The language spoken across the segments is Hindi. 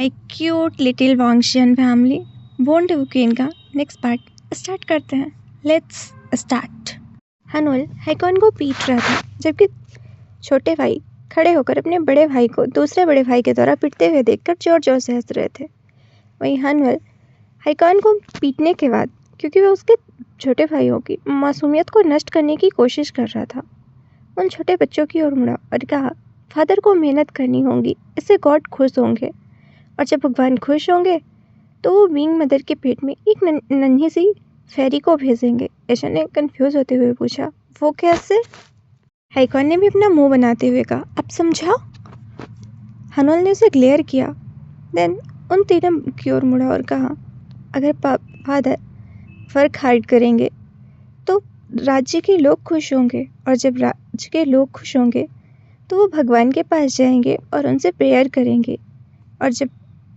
High cute little Wangxian family born to queen का नेक्स्ट पार्ट स्टार्ट करते हैं। Let's start. हनुल हाइकॉन को पीट रहा था जबकि छोटे भाई खड़े होकर अपने बड़े भाई को दूसरे बड़े भाई के द्वारा पीटते हुए देखकर जोर जोर से हंस रहे थे। वहीं हनुल हाइकॉन को पीटने के बाद क्योंकि वह उसके छोटे भाइयों की मासूमियत को नष्ट करने की कोशिश कर रहा था, उन छोटे बच्चों की ओर मुड़ा और कहा, फादर को मेहनत करनी होगी, इससे गॉड खुश होंगे और जब भगवान खुश होंगे तो वो विंग मदर के पेट में एक नन्ही सी फेरी को भेजेंगे। ऐशा ने कंफ्यूज होते हुए पूछा, वो कैसे? हाइकॉन ने भी अपना मुंह बनाते हुए कहा, अब समझाओ। हनुल ने उसे ग्लेयर किया, देन उन तीनों की ओर मुड़ा और कहा, अगर फादर फर्क हाइड करेंगे तो राज्य के लोग खुश होंगे और जब राज्य के लोग खुश होंगे तो वो भगवान के पास जाएंगे और उनसे प्रेयर करेंगे और जब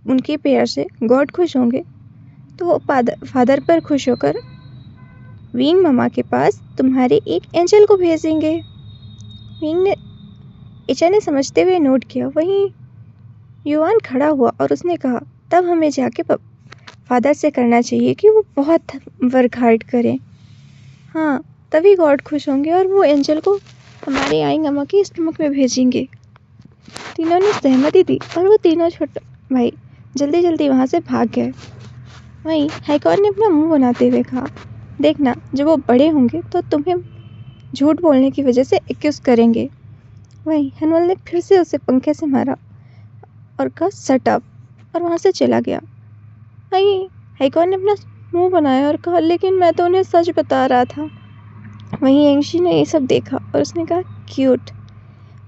उनकी प्रेयर से गॉड खुश होंगे तो वो फादर पर खुश होकर विंग ममा के पास तुम्हारे एक एंजल को भेजेंगे। विंग ने एचा ने समझते हुए नोट किया। वहीं युआन खड़ा हुआ और उसने कहा, तब हमें जाके फादर से करना चाहिए कि वो बहुत वर्क हार्ड करें। हाँ, तभी गॉड खुश होंगे और वो एंजल को हमारे आइंग अम्मा के स्टमक में भेजेंगे। तीनों ने सहमति दी और वो तीनों छोटे भाई जल्दी जल्दी वहाँ से भाग गए। वहीं हाइकॉन ने अपना मुंह बनाते हुए कहा, देखना जब वो बड़े होंगे तो तुम्हें झूठ बोलने की वजह से एक्यूज करेंगे। वहीं हनुल ने फिर से उसे पंखे से मारा और कहा, शट अप, और वहाँ से चला गया। वहीं हाइकॉन ने अपना मुंह बनाया और कहा, लेकिन मैं तो उन्हें सच बता रहा था। वहीं एंशी ने ये सब देखा और उसने कहा, क्यूट।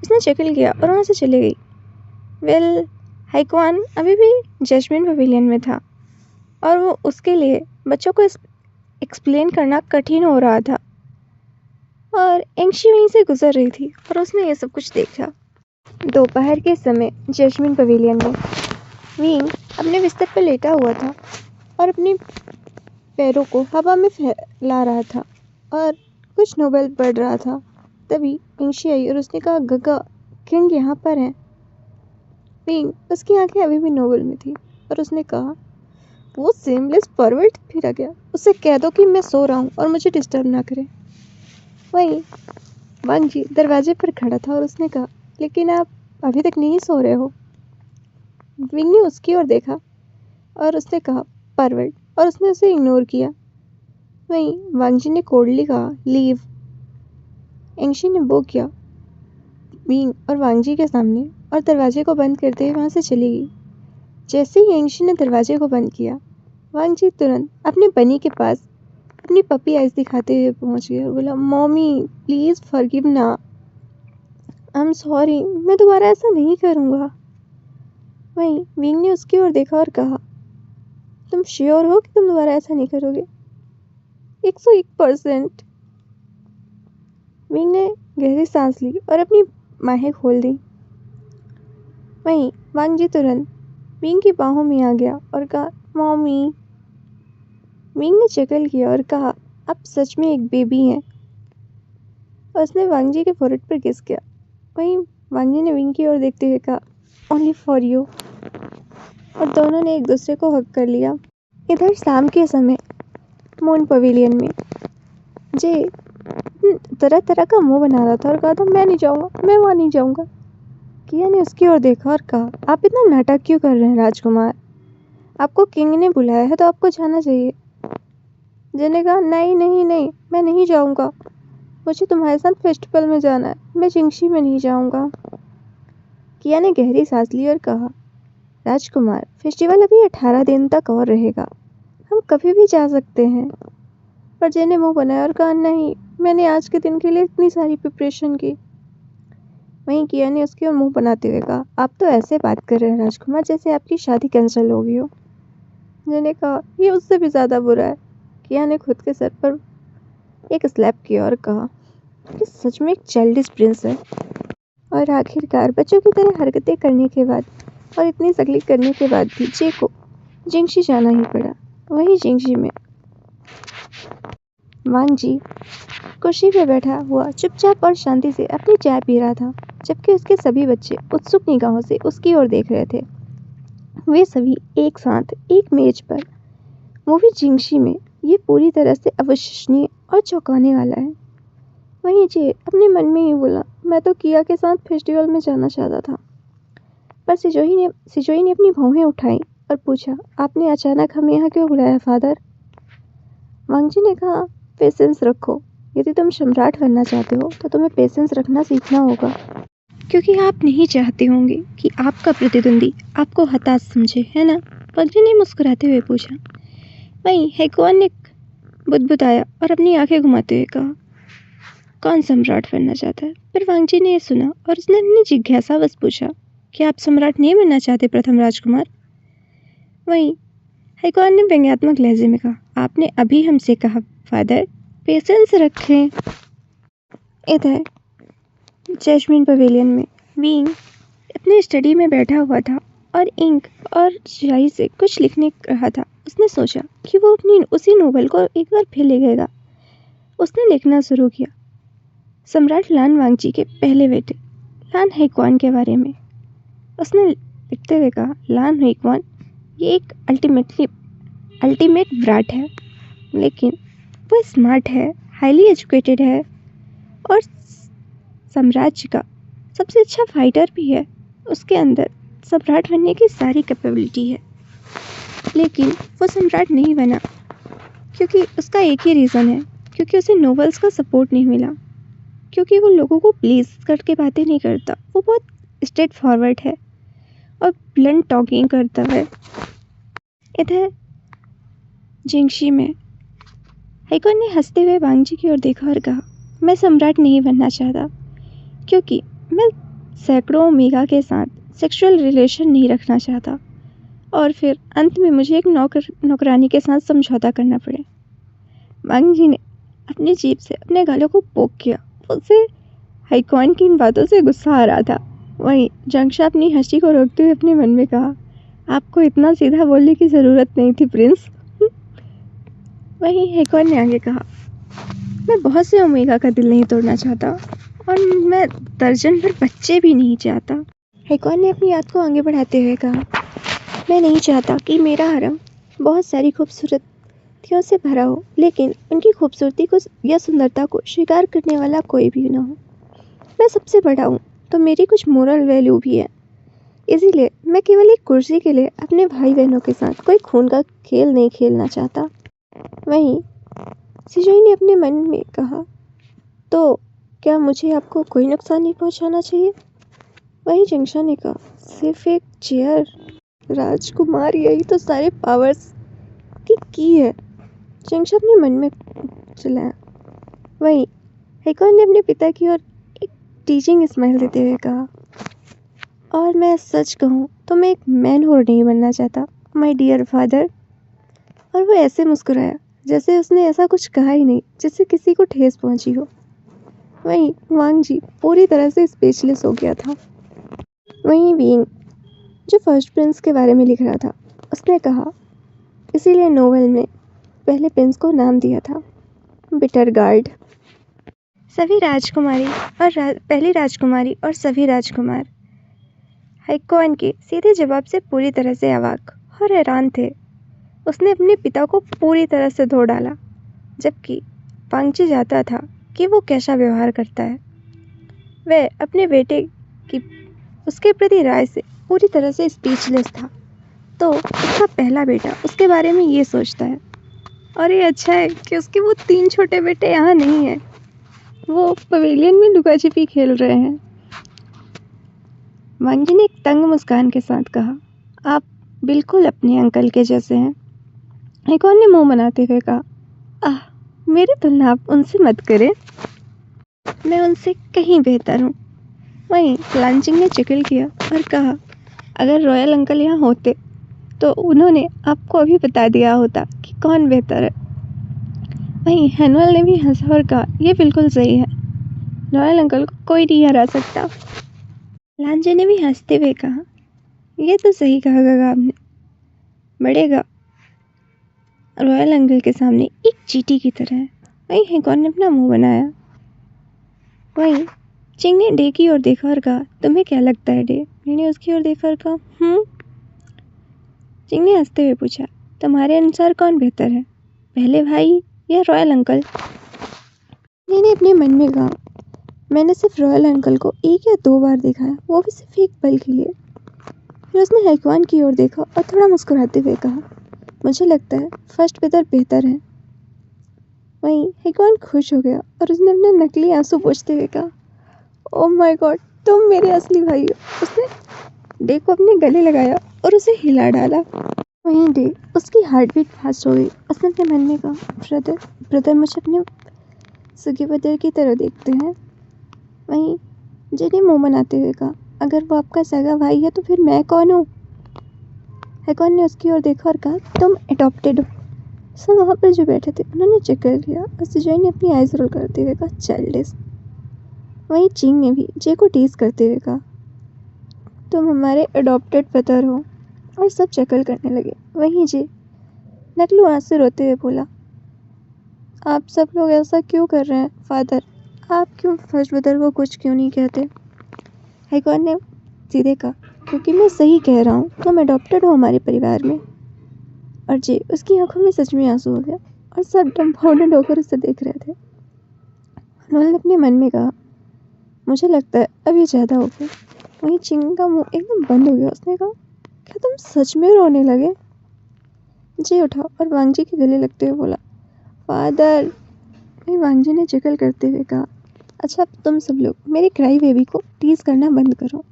उसने चकल किया और वहाँ से चली गई। वेल, हाइकॉन अभी भी जैस्मिन पवेलियन में था और वो उसके लिए बच्चों को एक्सप्लेन करना कठिन हो रहा था और एंशी वहीं से गुजर रही थी और उसने ये सब कुछ देखा। दोपहर के समय जैस्मिन पवेलियन में विंग अपने बिस्तर पर लेटा हुआ था और अपने पैरों को हवा में फैला रहा था और कुछ नोवेल पढ़ रहा था। तभी एंशी आई और उसने कहा, गगा, किंग यहाँ पर हैं। विंग उसकी आंखें अभी भी नोवेल में थी और उसने कहा, वो सेमलेस परवर्ट फिर आ गया, उसे कह दो कि मैं सो रहा हूँ और मुझे डिस्टर्ब ना करे। वहीं वांग जी दरवाजे पर खड़ा था और उसने कहा, लेकिन आप अभी तक नहीं सो रहे हो। विंग ने उसकी ओर देखा और उसने कहा, परवर्ट, और उसने उसे इग्नोर किया। वहीं वांग जी ने कोल्डली कहा, लीव। एंशी ने वो किया विंग और वांग जी के सामने और दरवाजे को बंद करते हुए वहाँ से चली गई। जैसे ही एंशी ने दरवाजे को बंद किया, वांग जी तुरंत अपने बनी के पास अपनी पपी आइज दिखाते हुए पहुँच गया और बोला, मॉमी प्लीज़ फॉरगिव ना, आई एम सॉरी, मैं दोबारा ऐसा नहीं करूँगा। वहीं विंग ने उसकी ओर देखा और कहा, तुम श्योर हो कि तुम दोबारा ऐसा नहीं करोगे? 101%। विंग ने गहरी सांस ली और अपनी बाहें खोल दी। वहीं वांग जी तुरंत विंग की बाहों में आ गया और कहा, मॉमी। विंग ने चकल किया और कहा, आप सच में एक बेबी हैं। और उसने वांग जी के फोrehead पर किस किया। वहीं वांग जी ने विंग की ओर देखते हुए कहा, ओनली फॉर यू, और दोनों ने एक दूसरे को हग कर लिया। इधर शाम के समय मून पवेलियन में जे तरह तरह का मुंह बना रहा था और कहा था, मैं नहीं जाऊँगा, मैं वहाँ नहीं जाऊँगा। किया ने उसकी ओर देखा और कहा, आप इतना नाटक क्यों कर रहे हैं राजकुमार? आपको किंग ने बुलाया है तो आपको जाना चाहिए। जे ने कहा, नहीं नहीं नहीं, मैं नहीं जाऊँगा, मुझे तुम्हारे साथ फेस्टिवल में जाना है, मैं जिंगशी में नहीं जाऊँगा। किया ने गहरी सांस ली और कहा, राजकुमार, फेस्टिवल अभी 18 दिन तक और रहेगा, हम कभी भी जा सकते हैं। पर जे ने मुंह बनाया और कहा, नहीं, मैंने आज के दिन के लिए इतनी सारी प्रिपरेशन की। वहीं किया ने उसके ओर मुंह बनाते हुए कहा, आप तो ऐसे बात कर रहे हैं राजकुमार जैसे आपकी शादी कैंसिल हो गई हो। जे ने कहा, ये उससे भी ज़्यादा बुरा है। किया ने खुद के सर पर एक स्लैप किया और कहा, कि सच में एक चाइल्डिश प्रिंस है। और आखिरकार बच्चों की तरह हरकतें करने के बाद और इतनी तकलीफ करने के बाद भी जे को जिंगशी जाना ही पड़ा। वहीं जिंगशी में वांग जी कुर्सी पे बैठा हुआ चुपचाप और शांति से अपनी चाय पी रहा था, जबकि उसके सभी बच्चे उत्सुक निगाहों से उसकी ओर देख रहे थे। वे सभी एक साथ एक मेज पर मूवी जिंगशी में। ये पूरी तरह से अविश्वसनीय और चौंकाने वाला है। वहीं जे अपने मन में ही बोला, मैं तो किया के साथ फेस्टिवल में जाना चाहता था। पर सिजोई ने अपनी भौहें उठाई और पूछा, आपने अचानक हमें यहाँ क्यों बुलाया फादर? वांगजी ने कहा, पेशेंस रखो। यदि तुम सम्राट बनना चाहते हो तो तुम्हें पेशेंस रखना सीखना होगा, क्योंकि आप नहीं चाहते होंगे कि आपका प्रतिद्वंदी आपको हताश समझे, है ना? वांगजी ने मुस्कुराते हुए पूछा। वहीं हेक्वान ने बुदबुदाया और अपनी आंखें घुमाते हुए कहा, कौन सम्राट बनना चाहता है? पर वांगजी ने यह सुना और उसने अपनी जिज्ञासावश पूछा, क्या आप सम्राट नहीं बनना चाहते प्रथम राजकुमार? वहीं हेक्वान ने व्यंग्यात्मक लहजे में कहा, आपने अभी हमसे कहा फादर, पेशेंस रखें। इधर जैस्मिन पवेलियन में विंग अपने स्टडी में बैठा हुआ था और इंक और स्याही से कुछ लिखने रहा था। उसने सोचा कि वो अपनी उसी नोवेल को एक बार फिर लिखेगा। उसने लिखना शुरू किया, सम्राट लान वांगजी के पहले बेटे लान हेक्वान के बारे में। उसने लिखते हुए कहा, लान हेक्वान ये एक अल्टीमेट ब्राट है, लेकिन वो स्मार्ट है, हाईली एजुकेटेड है और साम्राज्य का सबसे अच्छा फाइटर भी है। उसके अंदर सम्राट बनने की सारी कैपेबिलिटी है, लेकिन वो सम्राट नहीं बना क्योंकि उसका एक ही रीज़न है, क्योंकि उसे नोवेल्स का सपोर्ट नहीं मिला, क्योंकि वो लोगों को प्लीज करके बातें नहीं करता। वो बहुत स्ट्रेट फॉरवर्ड है और ब्लंट टॉकिंग करता है। इधर जिंगशी में हेक्वान ने हंसते हुए वांगजी की ओर देखा और कहा, मैं सम्राट नहीं बनना चाहता क्योंकि मैं सैकड़ों ओमेगा के साथ सेक्सुअल रिलेशन नहीं रखना चाहता और फिर अंत में मुझे एक नौकरानी के साथ समझौता करना पड़े। वांगजी ने अपनी जीभ से अपने गालों को पोक किया। उसे हेक्वान की इन बातों से गुस्सा आ रहा था। वहीं जंगशा अपनी हंसी को रोकते हुए अपने मन में कहा, आपको इतना सीधा बोलने की ज़रूरत नहीं थी प्रिंस। वहीं हेक्वान ने आगे कहा, मैं बहुत से ओमेगा का दिल नहीं तोड़ना चाहता और मैं दर्जन भर बच्चे भी नहीं चाहता। हेक्वान ने अपनी याद को आगे बढ़ाते हुए कहा, मैं नहीं चाहता कि मेरा हरम बहुत सारी खूबसूरतियों से भरा हो, लेकिन उनकी खूबसूरती को या सुंदरता को स्वीकार करने वाला कोई भी ना हो। मैं सबसे बड़ा हूँ तो मेरी कुछ मोरल वैल्यू भी है, इसीलिए मैं केवल एक कुर्सी के लिए अपने भाई बहनों के साथ कोई खून का खेल नहीं खेलना चाहता। वहीं सिजोई ने अपने मन में कहा, तो क्या मुझे आपको कोई नुकसान नहीं पहुंचाना चाहिए? वहीं जंगशा ने कहा, सिर्फ एक चेयर। राजकुमार, यही तो सारे पावर्स की है। जंगशा अपने मन में चिल्लाया। वहीं हेक्वान ने अपने पिता की ओर एक टीचिंग स्माइल देते हुए कहा, और मैं सच कहूँ तो मैं एक मैन होर नहीं बनना चाहता माय डियर फादर। और वो ऐसे मुस्कुराया जैसे उसने ऐसा कुछ कहा ही नहीं जिससे किसी को ठेस पहुंची हो। वहीं वांगजी पूरी तरह से स्पीचलेस हो गया था। वहीं विंग जो फर्स्ट प्रिंस के बारे में लिख रहा था, उसने कहा, इसीलिए नोवेल में पहले प्रिंस को नाम दिया था बिटरगार्ड। सभी राजकुमारी और पहली राजकुमारी और सभी राजकुमार हेक्वान के सीधे जवाब से पूरी तरह से अवाक और हैरान थे। उसने अपने पिता को पूरी तरह से धो डाला, जबकि वांगजी जानता था कि वो कैसा व्यवहार करता है। वह अपने बेटे की उसके प्रति राय से पूरी तरह से स्पीचलेस था। तो उसका पहला बेटा उसके बारे में ये सोचता है, और ये अच्छा है कि उसके वो 3 छोटे बेटे यहाँ नहीं हैं। वो पवेलियन में लुका छिपी खेल रहे हैं। वांगजी ने एक तंग मुस्कान के साथ कहा, आप बिल्कुल अपने अंकल के जैसे हैं। हेक्वान ने मुंह बनाते हुए कहा, आह, मेरी तुलना आप उनसे मत करें, मैं उनसे कहीं बेहतर हूँ। वहीं लांचिंग ने चिकिल किया और कहा, अगर रॉयल अंकल यहाँ होते तो उन्होंने आपको अभी बता दिया होता कि कौन बेहतर है। वहीं हैनुअल ने भी हंसा और कहा, यह बिल्कुल सही है, रॉयल अंकल को कोई नहीं हरा सकता। लांचे ने भी हंसते हुए कहा, यह तो सही कहा गगा आपने, बढ़ेगा रॉयल अंकल के सामने एक चींटी की तरह है। वहीं हेक्वान ने अपना मुंह बनाया। वहीं चिंग ने डे की ओर देखा और कहा, तुम्हें क्या लगता है डे? मैंने उसकी ओर देखा और कहा, चिंग ने हंसते हुए पूछा, तुम्हारे अनुसार कौन बेहतर है, पहले भाई या रॉयल अंकल? ने अपने मन में कहा, मैंने सिर्फ रॉयल अंकल को 1 या 2 बार देखा है, वो भी सिर्फ एक पल के लिए। फिर उसने हैकवान की ओर देखा और थोड़ा मुस्कुराते हुए कहा, मुझे लगता है फर्स्ट ब्रदर बेहतर है। वहीं हैकवान खुश हो गया और उसने अपने नकली आंसू पोंछते हुए कहा, ओह माय गॉड, तुम मेरे असली भाई हो। उसने डे को अपने गले लगाया और उसे हिला डाला। वहीं डे, उसकी हार्ट बीट फास्ट हो गई। उसने अपने मन में कहा, ब्रदर मुझे अपने सगे ब्रदर की तरह देखते हैं। वहीं जे ने मुंह बनाते हुए कहा, अगर वो आपका सगा भाई है तो फिर मैं कौन हूँ? हैकॉन ने उसकी ओर देखा और कहा, तुम अडॉप्टेड हो। सब वहाँ पर जो बैठे थे उन्होंने चक्कर लिया और सिजोई ने अपनी आइज रोल करते हुए कहा, चाइल्डिश। वहीं चिंग ने भी जे को टीज करते हुए कहा, तुम हमारे अडॉप्टेड ब्रदर हो। और सब चक्कर करने लगे। वहीं जे नकलू आंख से रोते हुए बोला, आप सब लोग ऐसा क्यों कर रहे हैं फादर? आप क्यों फर्स्ट ब्रदर को कुछ क्यों नहीं कहते? हैकॉन ने सीधे कहा, क्योंकि मैं सही कह रहा हूँ, तुम अडॉप्टेड हो हमारे परिवार में। और जे, उसकी आंखों में सच में आंसू हो गया और सब डम्बाउंडेड होकर उसे देख रहे थे। उन्होंने अपने मन में कहा, मुझे लगता है अब ये ज़्यादा हो गया। वहीं चिंग का मुंह एकदम बंद हो गया। उसने कहा, क्या तुम सच में रोने लगे? जे उठा और वांगजी के गले लगते हुए बोला, फादर। वहीं वांगजी ने जिगल करते हुए कहा, अच्छा तुम सब लोग मेरे क्राई बेबी को टीज करना बंद करो।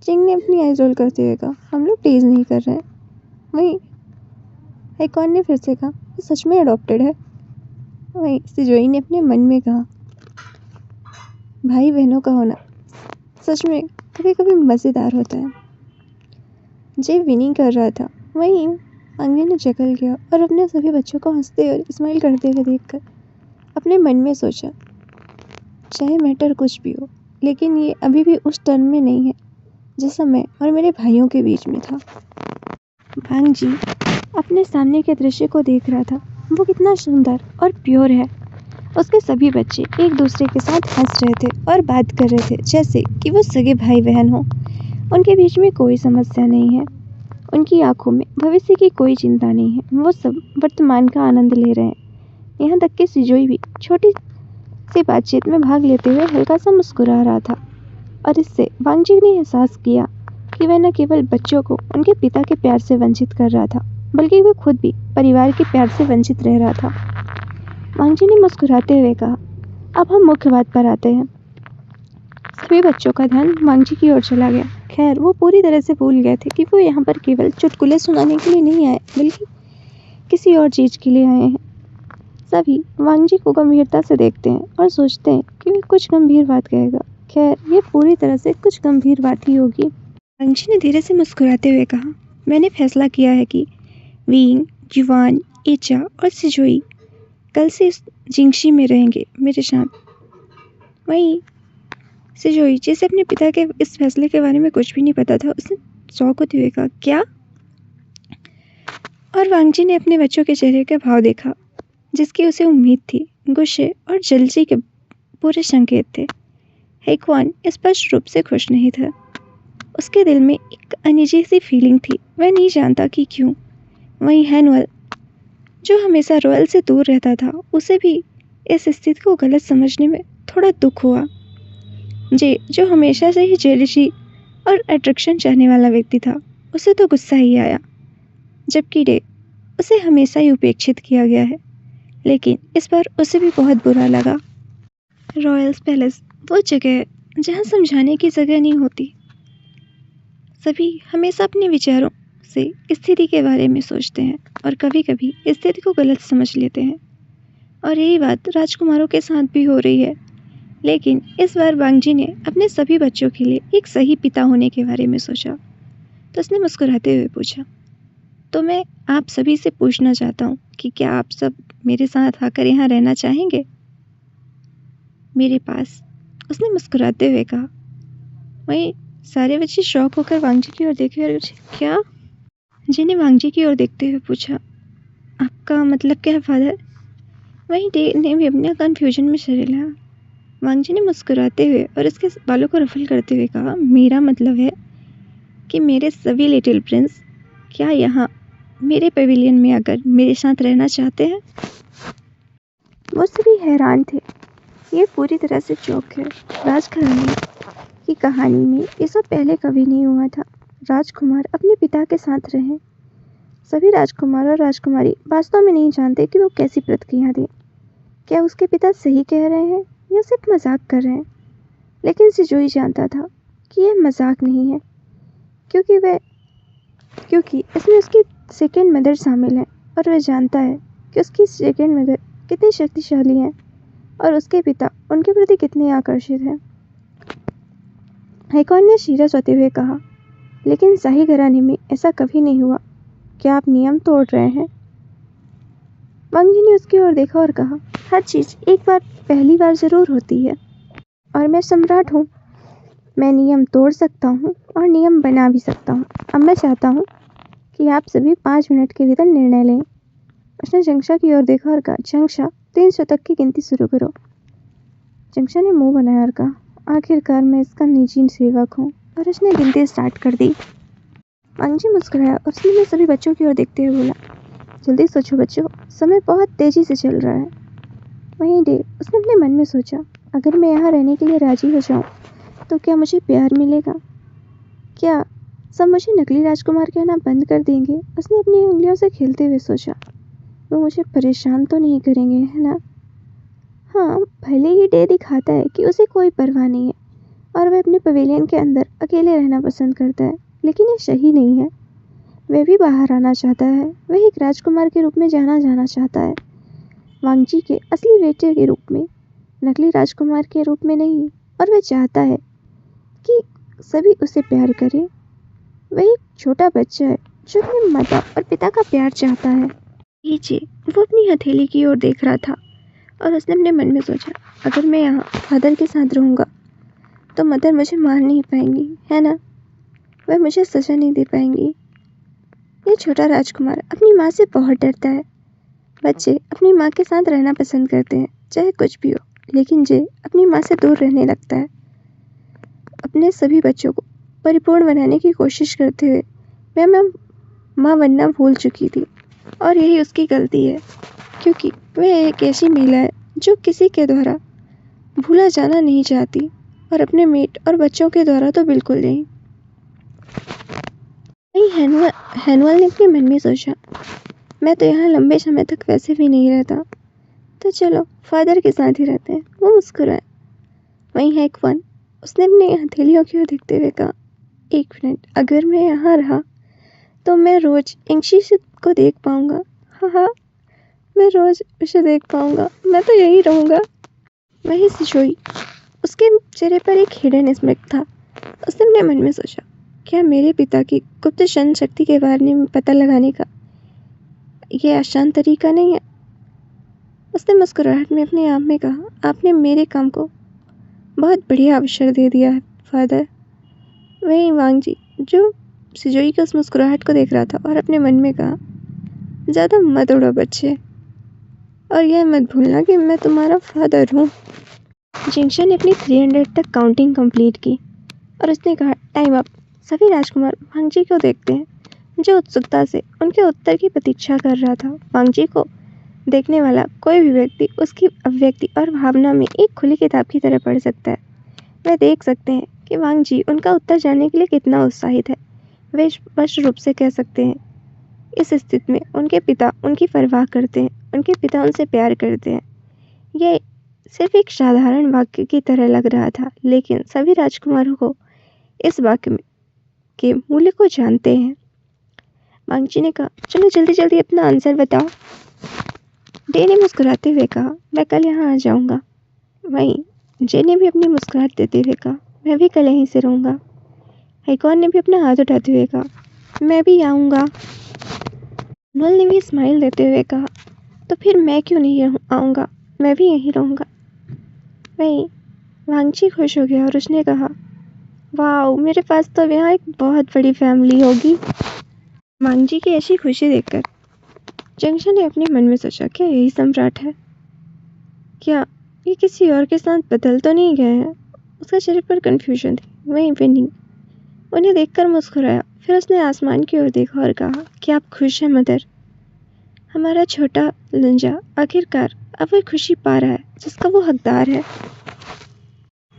चिंग ने अपनी आइज रोल करते हुए कहा, हम लोग टीज नहीं कर रहे हैं। वहीं हैकॉन ने फिर से कहा, वो सच में अडॉप्टेड है। वहीं सिजोई ने अपने मन में कहा, भाई बहनों का होना सच में कभी कभी मज़ेदार होता है। जे विनिंग कर रहा था। वहीं वांगजी ने चकल किया और अपने सभी बच्चों को हंसते और स्माइल करते हुए देखकर अपने मन में सोचा, चाहे मैटर कुछ भी हो, लेकिन ये अभी भी उस टर्म में नहीं है जैसा मैं और मेरे भाइयों के बीच में था। वांगजी अपने सामने के दृश्य को देख रहा था। वो कितना सुंदर और प्योर है। उसके सभी बच्चे एक दूसरे के साथ हंस रहे थे और बात कर रहे थे जैसे कि वो सगे भाई बहन हो। उनके बीच में कोई समस्या नहीं है। उनकी आंखों में भविष्य की कोई चिंता नहीं है। वो सब वर्तमान का आनंद ले रहे हैं। यहाँ तक कि सिजोई भी छोटी सी बातचीत में भाग लेते हुए हल्का सा मुस्कुरा रहा था। और इससे वांगजी ने एहसास किया कि वह न केवल बच्चों को उनके पिता के प्यार से वंचित कर रहा था, बल्कि वह खुद भी परिवार के प्यार से वंचित रह रहा था। वांगजी ने मुस्कुराते हुए कहा, अब हम मुख्य बात पर आते हैं। सभी बच्चों का ध्यान वांगजी की ओर चला गया। खैर, वो पूरी तरह से भूल गए थे कि वो यहाँ पर केवल चुटकुले सुनाने के लिए नहीं आए, बल्कि किसी और चीज़ के लिए आए हैं। सभी वांगजी को गंभीरता से देखते हैं और सोचते हैं कि वह कुछ गंभीर बात कहेगा। खैर, ये पूरी तरह से कुछ गंभीर बात ही होगी। वांगजी ने धीरे से मुस्कुराते हुए कहा, मैंने फैसला किया है कि वींग, जुवान, इचा और सिजोई कल से इस जिंगशी में रहेंगे मेरे साथ। वहीं सिजोई, जिसे अपने पिता के इस फैसले के बारे में कुछ भी नहीं पता था, उसने शौक होते हुए कहा, क्या? और वांगजी ने अपने बच्चों के चेहरे का भाव देखा, जिसकी उसे उम्मीद थी। गुस्से और जल्दी के पूरे संकेत थे। हैकवान स्पष्ट रूप से खुश नहीं था। उसके दिल में एक अनईजी सी फीलिंग थी, वह नहीं जानता कि क्यों। वहीं हैनुअल, जो हमेशा रॉयल से दूर रहता था, उसे भी इस स्थिति को गलत समझने में थोड़ा दुख हुआ। जे, जो हमेशा से ही जेलसी और अट्रैक्शन चाहने वाला व्यक्ति था, उसे तो गुस्सा ही आया, जबकि डे, उसे हमेशा ही उपेक्षित किया गया है। लेकिन इस बार उसे भी बहुत बुरा लगा। रॉयल्स पैलेस वो जगह है जहाँ समझाने की जगह नहीं होती। सभी हमेशा अपने विचारों से स्थिति के बारे में सोचते हैं और कभी कभी स्थिति को गलत समझ लेते हैं। और यही बात राजकुमारों के साथ भी हो रही है। लेकिन इस बार वांगजी ने अपने सभी बच्चों के लिए एक सही पिता होने के बारे में सोचा। तो उसने मुस्कुराते हुए पूछा, तो मैं आप सभी से पूछना चाहता हूँ कि क्या आप सब मेरे साथ आकर यहाँ रहना चाहेंगे मेरे पास? उसने मुस्कुराते हुए कहा। वहीं सारे बच्चे शौक होकर वांगजी की ओर देखे और क्या? जिन्हें वांगजी की ओर देखते हुए पूछा, आपका मतलब क्या है फादर? वहीं डे ने भी अपने कन्फ्यूजन में शरीर लिया। वांगजी ने मुस्कुराते हुए और उसके बालों को रफल करते हुए कहा, मेरा मतलब है कि मेरे सभी लिटिल प्रिंस क्या यहाँ मेरे पवेलियन में आकर मेरे साथ रहना चाहते हैं? वो सभी हैरान थे। ये पूरी तरह से चौक है। राजघराने की कहानी में ये सब पहले कभी नहीं हुआ था। राजकुमार अपने पिता के साथ रहे। सभी राजकुमार और राजकुमारी वास्तव में नहीं जानते कि वो कैसी प्रतिक्रिया दें। क्या उसके पिता सही कह रहे हैं या सिर्फ मजाक कर रहे हैं? लेकिन सिजोई जानता था कि यह मजाक नहीं है, क्योंकि इसमें उसकी सेकेंड मदर शामिल है और वह जानता है कि उसकी सेकेंड मदर कितनी शक्तिशाली है और उसके पिता उनके प्रति कितने आकर्षित हैं। हैकॉन ने सीरियस होते हुए कहा, लेकिन शाही घराने में ऐसा कभी नहीं हुआ। क्या आप नियम तोड़ रहे हैं? वांग जी ने उसकी ओर देखा और कहा, हर चीज़ एक बार पहली बार ज़रूर होती है और मैं सम्राट हूँ। मैं नियम तोड़ सकता हूँ और नियम बना भी सकता हूँ। अब मैं चाहता हूँ कि आप सभी 5 मिनट के भीतर निर्णय लें। उसने जंक्षा की ओर देखा और कहा, जंक्षा 300 तक की गिनती शुरू करो। जंक्षा ने मुंह बनाया और कहा, आखिरकार मैं इसका निजी सेवक हूँ, और उसने गिनती स्टार्ट कर दी। वांग जी मुस्कुराया और उसने सभी बच्चों की ओर देखते हुए बोला, जल्दी सोचो बच्चों, समय बहुत तेजी से चल रहा है। वहीं डे उसने अपने मन में सोचा, अगर मैं यहाँ रहने के लिए राजी हो जाऊँ तो क्या मुझे प्यार मिलेगा? क्या सब मुझे नकली राजकुमार कहना बंद कर देंगे? उसने अपनी उंगलियों से खेलते हुए सोचा, वो मुझे परेशान तो नहीं करेंगे, है ना? हाँ, भले ही डे दिखाता है कि उसे कोई परवाह नहीं है और वह अपने पवेलियन के अंदर अकेले रहना पसंद करता है, लेकिन ये सही नहीं है। वह भी बाहर आना चाहता है। वह एक राजकुमार के रूप में जाना चाहता है, वांग जी के असली बेटे के रूप में, नकली राजकुमार के रूप में नहीं। और वह चाहता है कि सभी उसे प्यार करें। वह एक छोटा बच्चा है जो अपनी माता और पिता का प्यार चाहता है। नीचे वो अपनी हथेली की ओर देख रहा था और उसने अपने मन में सोचा, अगर मैं यहाँ फादर के साथ रहूँगा तो मदर मुझे मार नहीं पाएंगी, है ना? वह मुझे सजा नहीं दे पाएंगी। ये छोटा राजकुमार अपनी माँ से बहुत डरता है। बच्चे अपनी माँ के साथ रहना पसंद करते हैं, चाहे कुछ भी हो, लेकिन जे अपनी माँ से दूर रहने लगता है। अपने सभी बच्चों को परिपूर्ण बनाने की कोशिश करते हुए मैं माँ बनना भूल चुकी थी, और यही उसकी गलती है, क्योंकि वह एक ऐसी महिला है जो किसी के द्वारा भूला जाना नहीं चाहती, और अपने मेट और बच्चों के द्वारा तो बिल्कुल नहीं। हैनुअल ने अपने मन में सोचा, मैं तो यहाँ लंबे समय तक वैसे भी नहीं रहता, तो चलो फादर के साथ ही रहते हैं। वो मुस्कुराए। वहीं हैकवन, उसने अपनी हथेलियों की ओर देखते हुए कहा, 1 मिनट, अगर मैं यहाँ रहा तो मैं रोज इंग्शी को देख पाऊंगा। हाँ, मैं रोज उसे देख पाऊंगा। मैं तो यही रहूँगा। वही सिजोई, उसके चेहरे पर एक हिडन स्माइल था। उसने अपने मन में सोचा, क्या मेरे पिता की गुप्त शक्ति के बारे में पता लगाने का ये आसान तरीका नहीं है? उसने मुस्कुराहट में अपने आप में कहा, आपने मेरे काम को बहुत बढ़िया अवसर दे दिया है फादर। वहीं वांग जी, जो सिजोई के उस मुस्कुराहट को देख रहा था, और अपने मन में कहा, ज़्यादा मत उड़ो बच्चे, और यह मत भूलना कि मैं तुम्हारा फादर हूँ। जिंगशन ने अपनी 300 तक काउंटिंग कंप्लीट की और उसने कहा, टाइम अप। सभी राजकुमार वांग जी को देखते हैं, जो उत्सुकता से उनके उत्तर की प्रतीक्षा कर रहा था। वांग जी को देखने वाला कोई भी व्यक्ति उसकी अभिव्यक्ति और भावना में एक खुली किताब की तरह पढ़ सकता है। वे देख सकते हैं कि वांग जी उनका उत्तर जानने के लिए कितना उत्साहित है। वे स्पष्ट रूप से कह सकते हैं, इस स्थिति में उनके पिता उनकी परवाह करते हैं, उनके पिता उनसे प्यार करते हैं। यह सिर्फ एक साधारण वाक्य की तरह लग रहा था, लेकिन सभी राजकुमारों को इस वाक्य के मूल्य को जानते हैं। वांग जी ने कहा, चलो जल्दी जल्दी अपना आंसर बताओ। डे ने मुस्कुराते हुए कहा, मैं कल यहाँ आ जाऊँगा। वहीं जे ने भी अपनी मुस्कुराहट देते हुए कहा, मैं भी कल यहीं से रहूँगा। हैकॉन ने भी अपना हाथ उठाते हुए कहा, मैं भी आऊँगा। नोल ने भी स्माइल देते हुए कहा, तो फिर मैं क्यों नहीं आऊँगा, मैं भी यहीं रहूँगा। वहीं वांग जी खुश हो गया और उसने कहा, वाह, मेरे पास तो यहाँ एक बहुत बड़ी फैमिली होगी। वांग जी की ऐसी खुशी देखकर जंक्शन ने अपने मन में सोचा, क्या यही सम्राट है? क्या ये किसी और के साथ बदल तो नहीं गए हैं? उसके चेहरे पर कंफ्यूजन थी। वहीं विनिंग उन्हें देखकर मुस्कुराया। फिर उसने आसमान की ओर देखा और कहा, क्या आप खुश हैं मदर? हमारा छोटा लंजा आखिरकार अब वह खुशी पा रहा है जिसका वो हकदार है।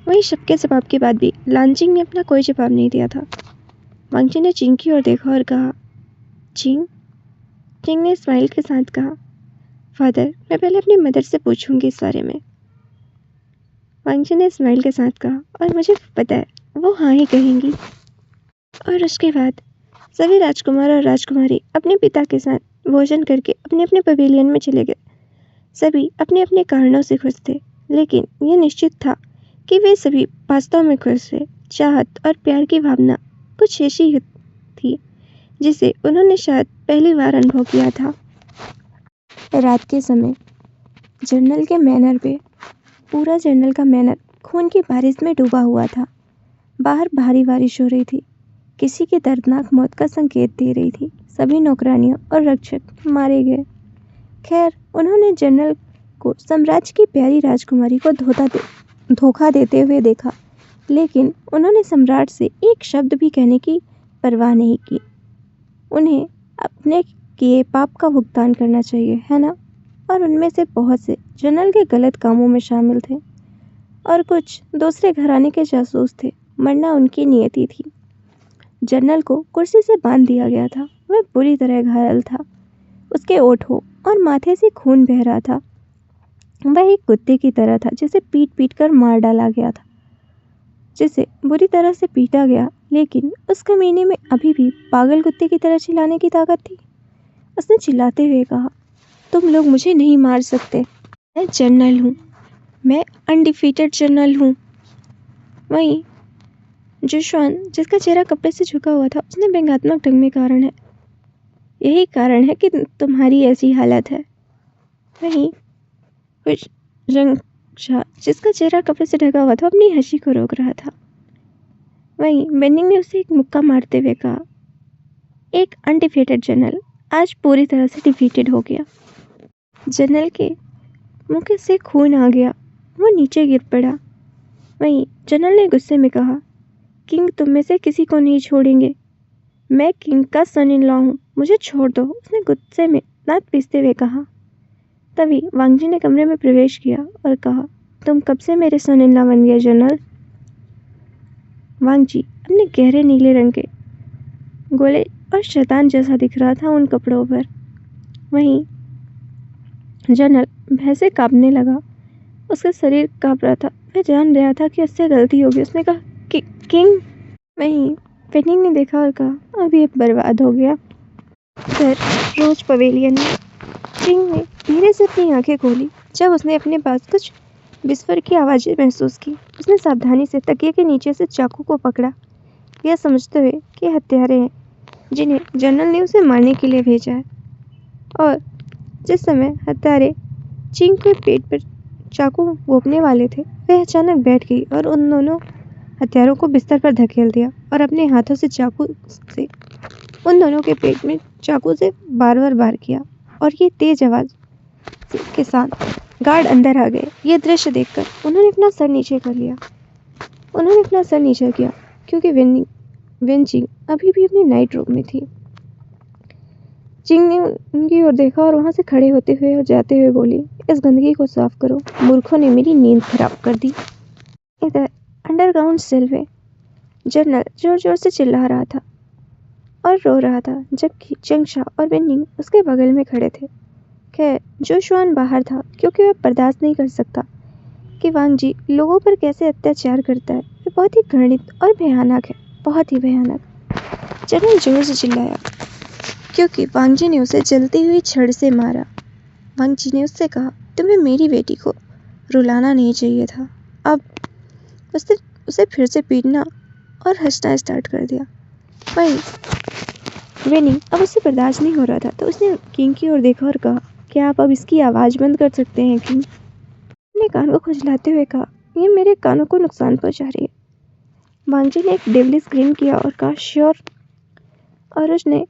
वही सबके जवाब के बाद भी लांजिंग ने अपना कोई जवाब नहीं दिया था। वांगजी ने चिंग की ओर देखा और कहा, चिंग? चिंग ने स्माइल के साथ कहा, फादर, मैं पहले अपनी मदर से पूछूंगी इस बारे में। वांगजी ने स्माइल के साथ कहा, और मुझे पता है वो हाँ ही कहेंगी। और उसके बाद सभी राजकुमार और राजकुमारी अपने पिता के साथ भोजन करके अपने अपने पवेलियन में चले गए। सभी अपने अपने कारणों से खुश थे, लेकिन यह निश्चित था कि वे सभी वास्तव में खुश थे। चाहत और प्यार की भावना कुछ ऐसी थी जिसे उन्होंने शायद पहली बार अनुभव किया था। रात के समय जनरल के मैनर पे पूरा जनरल का मैनर खून की बारिश में डूबा हुआ था। बाहर भारी बारिश हो रही थी, किसी की दर्दनाक मौत का संकेत दे रही थी। सभी नौकरानियां और रक्षक मारे गए। खैर, उन्होंने जनरल को साम्राज्य की प्यारी राजकुमारी को धोखा देते हुए देखा, लेकिन उन्होंने सम्राट से एक शब्द भी कहने की परवाह नहीं की। उन्हें अपने किए पाप का भुगतान करना चाहिए, है ना? और उनमें से बहुत से जनरल के गलत कामों में शामिल थे और कुछ दूसरे घराने के जासूस थे। मरना उनकी नियति थी। जनरल को कुर्सी से बांध दिया गया था। वह बुरी तरह घायल था। उसके ओठों और माथे से खून बह रहा था। वह एक कुत्ते की तरह था जिसे पीट पीट कर मार डाला गया था, जिसे बुरी तरह से पीटा गया, लेकिन उस कमीने में अभी भी पागल कुत्ते की तरह चिल्लाने की ताकत थी। उसने चिल्लाते हुए कहा, तुम लोग मुझे नहीं मार सकते। मैं जनरल हूँ, मैं अनडिफीटेड जनरल हूँ। वहीं जुश्वान, जिसका चेहरा कपड़े से झुका हुआ था, उसने व्यंग्यात्मक ढंग में कारण है, यही कारण है कि तुम्हारी ऐसी हालत है। वहीं कुछ रंगशाह, जिसका चेहरा कपड़े से ढका हुआ था, अपनी हंसी को रोक रहा था। वहीं बेनिंग ने उसे एक मुक्का मारते हुए कहा, एक अनडिफीटेड जनरल आज पूरी तरह से डिफीटेड हो गया। जनरल के मुंह से खून आ गया। वो नीचे गिर पड़ा। वहीं जनरल ने गुस्से में कहा, किंग तुम में से किसी को नहीं छोड़ेंगे। मैं किंग का सन इन लॉ हूँ, मुझे छोड़ दो। उसने गुस्से में दांत पीसते हुए कहा। तभी वांगजी ने कमरे में प्रवेश किया और कहा, तुम कब से मेरे सन इन लॉ बन गए जनरल? वांगजी अपने गहरे नीले रंग के गोले और शैतान जैसा दिख रहा था उन कपड़ों पर। वहीं जनरल भय से कांपने लगा। उसका शरीर कांप रहा था। वह जान रहा था कि उससे गलती होगी। उसने कहा, किंग? वहीं पेनिंग ने देखा और कहा, अब ये बर्बाद हो गया। फिर रोज पवेलियन में किंग ने धीरे से अपनी आंखें खोली। जब उसने अपने पास कुछ विस्फोट की आवाज़ें महसूस की, उसने सावधानी से तकिए के नीचे से चाकू को पकड़ा, यह समझते हुए कि हत्यारे हैं जिन्हें जनरल ने उसे मारने के लिए भेजा है। और जिस समय हत्यारे चिंग के पेट पर चाकू घोंपने वाले थे, वह अचानक बैठ गई और उन दोनों हत्यारों को बिस्तर पर धकेल दिया और अपने हाथों से चाकू से उन दोनों के पेट में चाकू से बार बार वार किया। और ये तेज आवाज के साथ गार्ड अंदर आ गए। ये दृश्य देखकर उन्होंने अपना सर नीचे कर लिया। उन्होंने अपना सर नीचे किया क्योंकि वेन चिंग अभी भी अपनी नाइट रूम में थी। चिंग ने उनकी ओर देखा और वहां से खड़े होते हुए और जाते हुए बोली, इस गंदगी को साफ करो, मूर्खों ने मेरी नींद खराब कर दी। इधर अंडरग्राउंड सेल में जनरल जोर जोर से चिल्ला रहा था और रो रहा था, जबकि चंगशा और बेनिंग उसके बगल में खड़े थे। खैर, जोशुआन बाहर था क्योंकि वह बर्दाश्त नहीं कर सकता कि वांगजी लोगों पर कैसे अत्याचार करता है। ये बहुत ही घृणित और भयानक है, बहुत ही भयानक। जनरल जोर से चिल्लाया क्योंकि वांगजी ने उसे जलती हुई छड़ से मारा। वांगजी ने उससे कहा, तुम्हें मेरी बेटी को रुलाना नहीं चाहिए था। अब उसने उसे फिर से पीटना और हंसना स्टार्ट कर दिया। वहीं वेनिंग अब उससे बर्दाश्त नहीं हो रहा था, तो उसने किंग की ओर देखा और कहा, क्या आप अब इसकी आवाज़ बंद कर सकते हैं किंग? अपने कान को खुजलाते हुए कहा, ये मेरे कानों को नुकसान पहुंचा रही है। वांगजी ने एक डेविलिश ग्रीन किया और कहा, श्योर। और उसने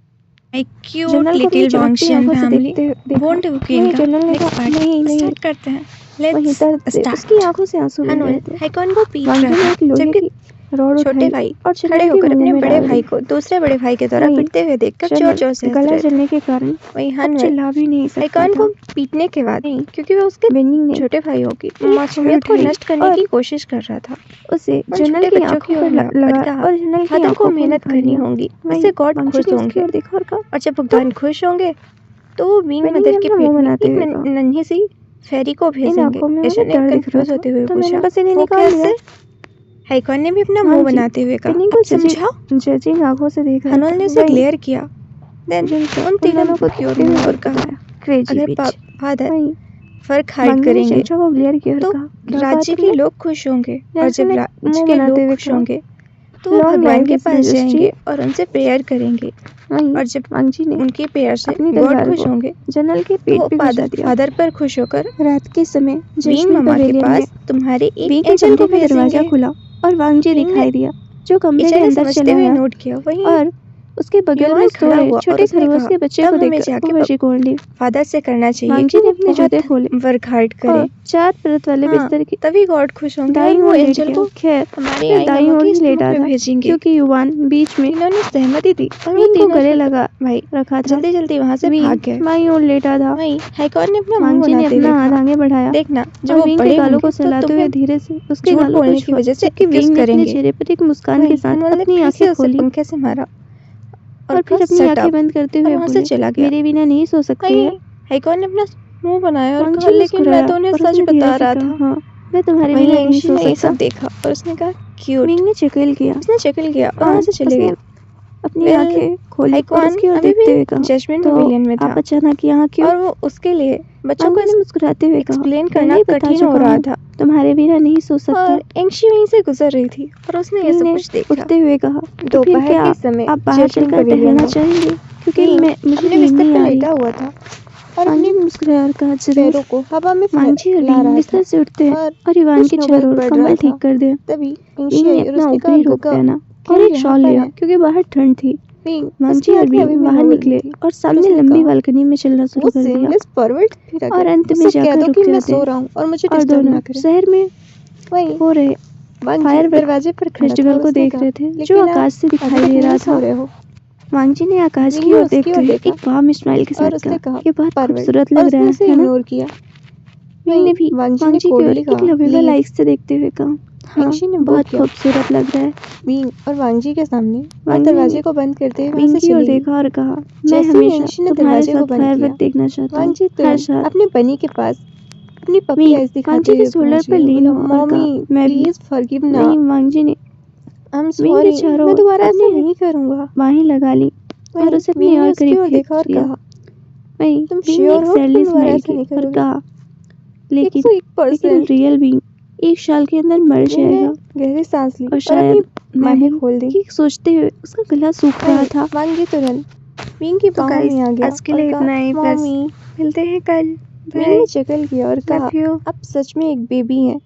जनरल को अपनी चमकती आंखों से देखते हुए जनरल ने कहा, नहीं स्टार्ट करते हैं। वहीं दर्द से उसकी आंखों से आंसू बह रहे थे। वांगजी ने एक लोहे की रॉड छोटे उठाई भाई और खड़े जनरल के होकर मुंह अपने में बड़े डाल भाई दी। को दूसरे बड़े भाई के द्वारा वहीं पीटते हुए देखकर जनरल जोर जोर से हंस गला रहे थे। जलने के कारण वहीं अब हनवल चिल्ला भी नहीं सकता हाइकॉन था। को पीटने के बाद क्योंकि वो उसके बेनिंग ने छोटे भाइयों की छुरी मासूमियत को उठाई नष्ट करने और की कोशिश कर रहा था। उसे उन जनरल छोटे की बच्चों की आंखों ओर पर लगा लगा कहा, और जनरल की फादर को आंखों मेहनत निकाल करनी लिया। होगी, वहीं इससे गॉड मंकी खुश ने होंगे। उसकी ओर देखा और कहा, और जब भगवान खुश होंगे तो वो विंग बेनिंग मदर ने के अपना पेट मुंह में बनाते एक हुए कहा, नन्ही सी फेरी को इन भेजेंगे। आंखों में मुझे एशन ने डर दिख रहा कंफ्यूज था होते हुए तो मैंने पूछा, बस इन्हें वो निकाल लिया। कैसे? हाइकॉन ने भी अपना हाँ मुंह जी, बनाते हुए कहा, बेनिंग अब को समझा। जजिंग आंखों से देख रहा हनवल था। ने उसे वहीं ग्लेयर किया। देन जिनसे उन तीनों दोनों को की ओर देखते हुए मुंह और कहा, बताया, क्रेजी अगर बिच। फादर वहीं फर्क हाइड मंकी ने करेंगे चेचा को ग्लेयर किया और तो कहा, क्या कहा राज्य के तुमने? लोग खुश होंगे, और नेल्सन जब ने राज्य मुंह के बनाते लोग हुए खुश कहा, होंगे तो वो लॉन्ग भगवान लाइफ के इज पास मेजेस्टी। जाएंगे और उनसे प्रेयर करेंगे। वहीं और जब मंकी ने उनकी प्रेयर से अपनी गॉड तलवार खुश को होंगे जनरल के तो पेट वो पे घुसा दिया। फादर पर खुश होकर रात के समय विंग जैस्मिन मामा के पवेलियन में पास तुम्हारे विंग एक के एंजल को कमरे का दरवाजा भेजेंगे। खुला और वांगजी विंग ने दिखाई दिया जो कमरे के इशारे अंदर समझते चला हुए गया नोट किया। वहीं और उसके बगल में युवान सो खड़ा रहे हुआ और छोटे उसने खरगोश कहा, के बच्चे तब को हमें देखकर जाके खुशी खोल ली। फादर से करना चाहिए वांगजी कि ने वो अपने जूते खोले बहुत वर्क हार्ड और करे। 4 परत वाले हाँ, बिस्तर की तभी गॉड खुश होंगे दाईं और वो ओर लेट एंजल गया। को खैर हमारे फिर आई दाईं मामा ओर के ही लेटा स्तूप में था भेजेंगे। क्योंकि युवान बीच में इन्होंने सहमति दी और वो विंग को तीनों गले छोटे लगा भाई रखा था। जल्दी जल्दी वहाँ से भाग विंग गए। बाईं ओर लेटा था। वहीं हाइकॉन ने अपना मुंह वांगजी ने बनाते अपना हुए हाथ कहा, आगे बढ़ाया देखना जब और वो विंग के बड़े गालों को होंगे तो सहलाते हुए तुम्हें धीरे से उसके झूठ गालों को बोलने की छुआ, वजह से जबकि एक्यूज विंग ने अपने करेंगे। चेहरे पर एक मुस्कान के वहीं साथ हनवल ने अपनी फिर से आंखें उसे खोली पंखे से मारा और फिर अपनी shut आंखें up बंद करते और हुए वहाँ से बोले, चला गया। मेरे बिना नहीं सो सकते वहीं हैं। हाइकॉन ने अपना मुंह बनाया और वांगजी कहा, लेकिन मैं मुस्कुराया तो उन्हें और सच उसने धीरे बता से रहा कहा, था। हाँ मैं तुम्हारे वहीं बिना नहीं एंशी सो ने ये सकता। सब देखा और उसने कहा, क्यूट। विंग ने चुकेल किया उसने चकल किया और और वहाँ से चले उसने गए। अपनी वेल आंखें खोली और हाइकॉन उसकी ओर अभी देखते हुए भी कहा, जैस्मिन तो पवेलियन में था आप अचानक यहाँ क्यों? और वो उसके लिए बच्चों को वांगजी ने मुस्कुराते हुए कहा, एक्सप्लेन पहले करना ही बता कठिन हो चुका रहा हूँ, था। तुम्हारे बिना नहीं सो सकता। और एंशी वहीं से गुजर रही थी और उसने ये विंग सब ने कुछ देखा। उठते हुए कहा, तो फिर दोपहर क्या के समय आप बाहर जैस्मिन चलकर पवेलियन टहलना में चाहेंगे? क्योंकि विंग मुझे अपने नींद बिस्तर नहीं पर आ रही। लेटा हुआ था और वांगजी अपने ने मुस्कुराया और कहा, जरूर। पैरों को हवा में वांगजी और फैला विंग रहा बिस्तर था से उठते हैं और और ईवान कुछ के नोवेल चारों ओर पढ़ रहा कंबल था। ठीक कर दें। तभी विंग एंशी ने आई और अपना उसने कहा, ऊपरी रूप गगा पहना क्यों और एक यहाँ शॉल पर लिया है? क्योंकि बाहर ठंड थी। विंग वांगजी उसकी और आंखें अभी विंग भी बाहर नोवेल में निकले थी और और सामने उसने लंबी कहा, बालकनी में चलना वो शुरू कर दिया सेमलेस परवर्ट फिर आ और गया। अंत में उससे कह जाकर दो रुक कि मैं जाते सो हैं रहा हूँ और मुझे और डिस्टर्ब दोनों ना करे। शहर में वहीं हो रहे वांगजी फायर दरवाजे पर खड़ा था फेस्टिवल और को उसने देख कहा, रहे थे जो लेकिन आकाश से आप दिखाई अभी दे तक रहा नहीं सो था। रहे हो। वांगजी ने आकाश विंग की ने ओर उसकी देखते ओर हुए देखा एक वार्म स्माइल के और साथ उसने कहा, कहा, ये बहुत परवर्ट, खूबसूरत और लग उसने रहा उसे है ना? इग्नोर किया। विंग ने भी वांगजी ने वांगजी की ओर कोल्डली एक कहा, लवेबल लीव। लाइक से देखते हुए कहा, हाँ एंशी ने बहुत किया। खूबसूरत लग रहा है। विंग और वांगजी के सामने और वांगजी दरवाजे ने को बंद करते हुए वहाँ विंग से की ओर चली गई। देखा और कहा, मैं जैसे ही हमेशा एंशी ने तुम्हारे दरवाजे को साथ बंद फायरवर्क किया, देखना चाहता हूँ वांगजी हर तुरंत साल। अपनी बनी के पास अपनी पपी विंग आइज दिखाते वांगजी के हुए शोल्डर पहुंच पर गया। लीन बोला, हुआ और कहा, मम्मी मैं भी। प्लीज फॉरगिव ना। वहीं वांगजी ने आई एम विंग के सॉरी, चारों मैं ओर दोबारा ऐसा अपनी नहीं करूंगा। बाहें लगा ली और उसे अपनी विंग ने ओर उसकी करीब ओर खींच देखा और लिया। कहा, वहीं तुम विंग ने श्योर एक हो कि सैडली तुम दोबारा स्माइल ऐसा की नहीं और करोगे? कहा, लेकिन 101%। रियल विंग एक साल के अंदर मर विंग ने जाएगा। गहरी सांस ली और और शायद अपनी मैं बाहें भी खोल दी। कि सोचते हुए उसका गला सूख रहा था। वांगजी तुरंत विंग की तो बाहों गाइस में आ गया आज के और लिए कहा, इतना ही, बस मम्मी। मिलते हैं कल। विंग ने चकल किया और कहा, लव यू। आप सच में एक बेबी हैं।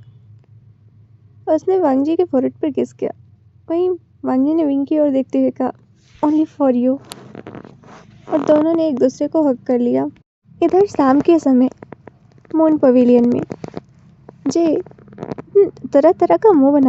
और उसने वांगजी के फोrehead पर किस किया। वहीं वांगजी ने विंग की ओर देखते हुए कहा, ओनली फॉर यू। और दोनों ने एक दूसरे को हग कर लिया। इधर शाम के समय मून पवेलियन में जे तरह तरह का मुंह बना